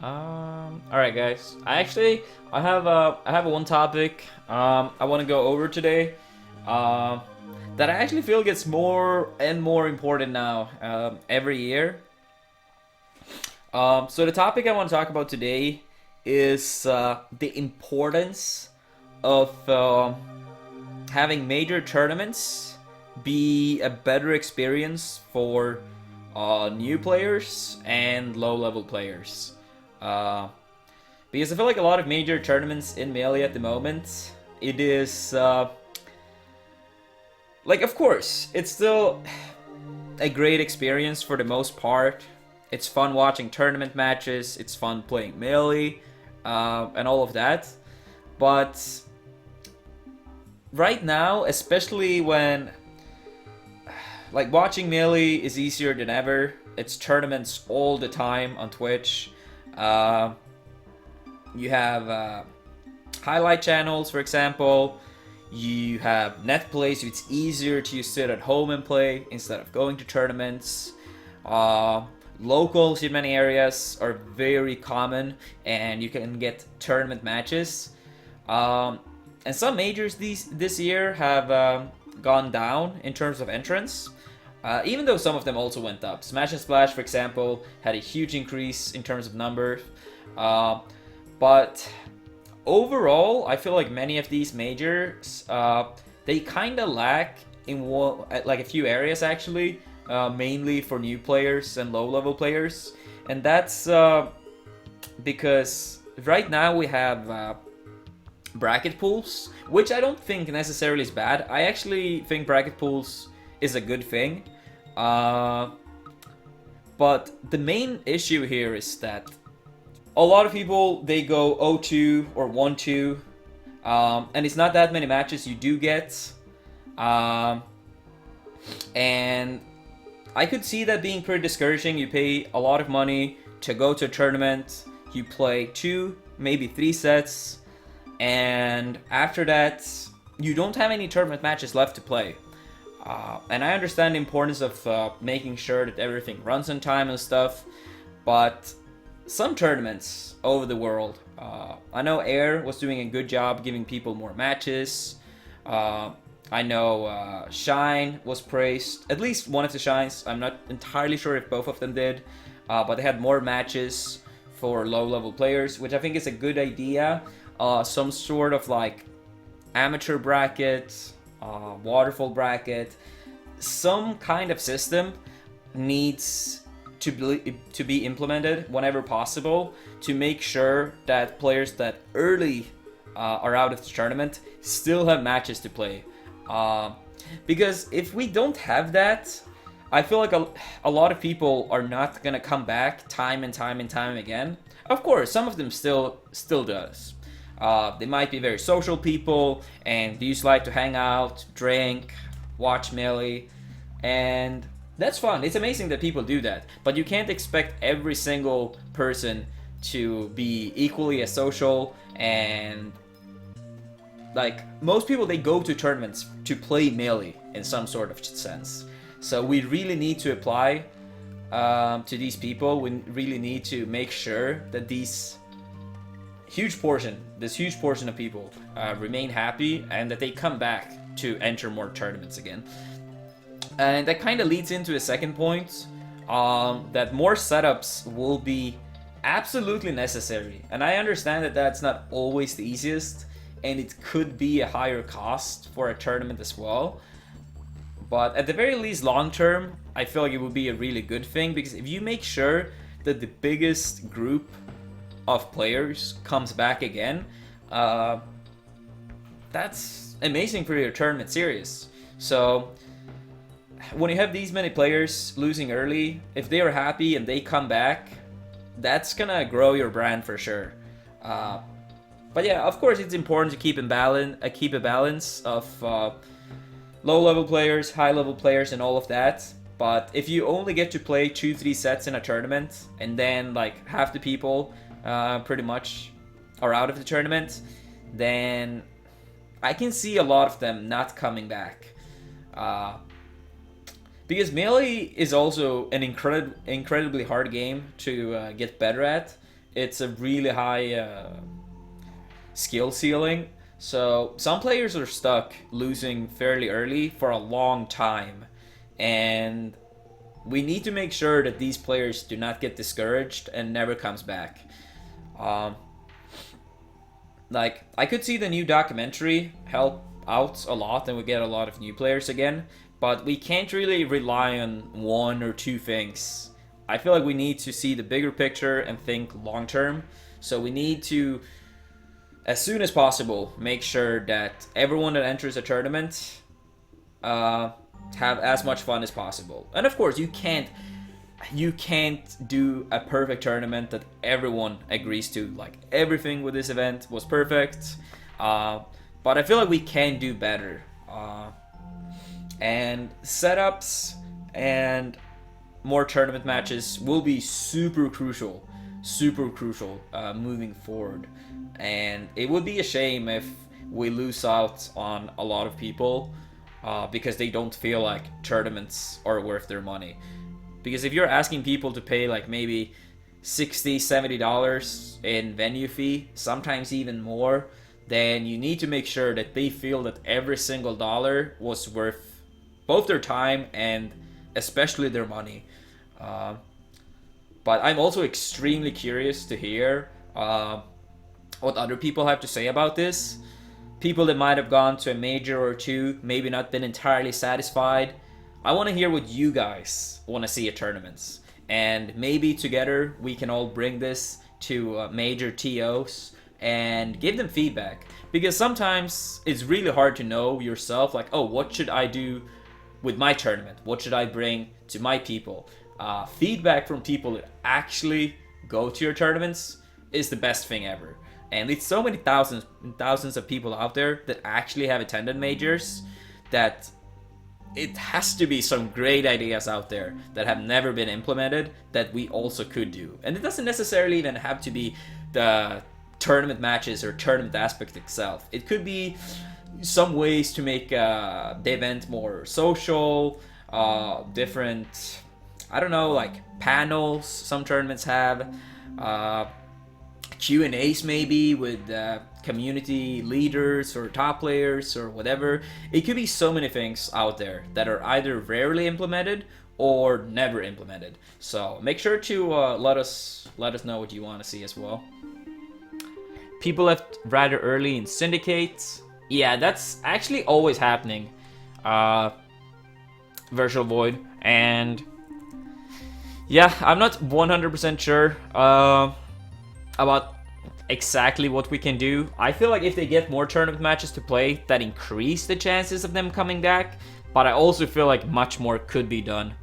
All right, guys. I have one topic I want to go over today. Um, that I actually feel gets more and more important now every year. So the topic I want to talk about today is the importance of having major tournaments be a better experience for new players and low-level players. Uh, because I feel like a lot of major tournaments in Melee at the moment, it is like, of course, it's still a great experience for the most part. It's fun watching tournament matches. It's fun playing Melee, and all of that. But right now, especially when like watching Melee is easier than ever. It's tournaments all the time on Twitch. Uh, you have highlight channels, for example. You have net plays, so it's easier to sit at home and play instead of going to tournaments. Uh, Locals in many areas are very common, and you can get tournament matches. Um, and some majors this year have gone down in terms of entrance, even though some of them also went up. Smash and Splash, for example, had a huge increase in terms of numbers. Uh, but overall, I feel like many of these majors, they kind of lack in like a few areas actually, mainly for new players and low-level players, and that's because right now we have bracket pools, which I don't think necessarily is bad. I actually think bracket pools is a good thing. Uh, but the main issue here is that a lot of people they go 0-2 or 1-2, and it's not that many matches you do get. Um, and I could see that being pretty discouraging. You pay a lot of money to go to a tournament, you play two, maybe three sets, and after that, you don't have any tournament matches left to play. And I understand the importance of making sure that everything runs on time and stuff, but some tournaments over the world, I know Air was doing a good job giving people more matches. Uh, I know Shine was praised, at least one of the Shines. I'm not entirely sure if both of them did, but they had more matches for low level players, which I think is a good idea. Some sort of like amateur bracket, waterfall bracket, some kind of system needs to be implemented whenever possible to make sure that players that early are out of the tournament still have matches to play. Uh, because if we don't have that, I feel like a lot of people are not gonna come back time and time and time again. Of course, some of them still does. They might be very social people and they just like to hang out, drink, watch Melee, and that's fun. It's amazing that people do that, but you can't expect every single person to be equally as social. And like most people, they go to tournaments to play Melee in some sort of sense. So we really need to apply to these people. We really need to make sure that this huge portion of people remain happy and that they come back to enter more tournaments again. And that kind of leads into a second point, that more setups will be absolutely necessary. And I understand that that's not always the easiest, and it could be a higher cost for a tournament as well. But at the very least, long term, I feel like it would be a really good thing, because if you make sure that the biggest group of players comes back again, that's amazing for your tournament series. So when you have these many players losing early, if they are happy and they come back, that's gonna grow your brand for sure. Uh, but yeah, of course, it's important to keep a balance of low-level players, high-level players, and all of that. But if you only get to play 2-3 sets in a tournament, and then like half the people pretty much are out of the tournament, then I can see a lot of them not coming back. Uh, because Melee is also an incredibly hard game to get better at. it's a really high skill ceiling. So some players are stuck losing fairly early for a long time, and we need to make sure that these players do not get discouraged and never comes back. Um, like I could see the new documentary help out a lot, and we get a lot of new players again. But we can't really rely on one or two things. I feel like we need to see the bigger picture and think long term. So we need to, as soon as possible, make sure that everyone that enters a tournament have as much fun as possible. And of course, you can't do a perfect tournament that everyone agrees to. Like everything with this event was perfect, but I feel like we can do better. And setups and more tournament matches will be super crucial moving forward. And it would be a shame if we lose out on a lot of people because they don't feel like tournaments are worth their money. Because if you're asking people to pay like maybe $60-$70 in venue fee, sometimes even more, then you need to make sure that they feel that every single dollar was worth both their time and especially their money. But I'm also extremely curious to hear what other people have to say about this. People that might have gone to a major or two, maybe not been entirely satisfied. I want to hear what you guys want to see at tournaments. And maybe together we can all bring this to major TOs and give them feedback. Because sometimes it's really hard to know yourself, like, oh, what should I do with my tournament? What should I bring to my people? Feedback from people that actually go to your tournaments is the best thing ever. And it's so many thousands of people out there that actually have attended majors that it has to be some great ideas out there that have never been implemented that we also could do. And it doesn't necessarily even have to be the tournament matches or tournament aspect itself. It could be some ways to make the event more social, different, I don't know, like panels some tournaments have, Q&As maybe with community leaders or top players or whatever. It could be so many things out there that are either rarely implemented or never implemented. So make sure to let us know what you want to see as well. People left rather early in Syndicate. Yeah, that's actually always happening. Virtual Void. And yeah, I'm not 100% sure about exactly what we can do. I feel like if they get more tournament matches to play, that increase the chances of them coming back. But I also feel like much more could be done.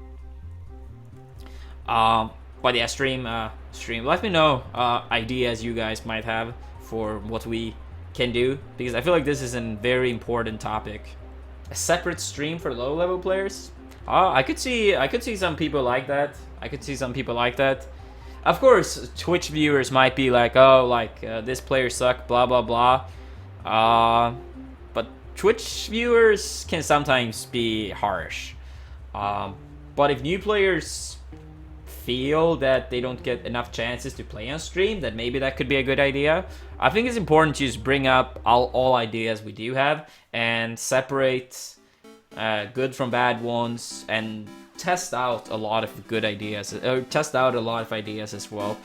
But yeah, stream. Let me know ideas you guys might have for what we can do, because I feel like this is a very important topic. A separate stream for low level players. I could see some people like that. Of course, Twitch viewers might be like, oh, like this player suck, blah blah blah. But Twitch viewers can sometimes be harsh. But if new players feel that they don't get enough chances to play on stream, then maybe that could be a good idea. I think it's important to just bring up all ideas we do have and separate good from bad ones and test out a lot of good ideas, or test out a lot of ideas as well.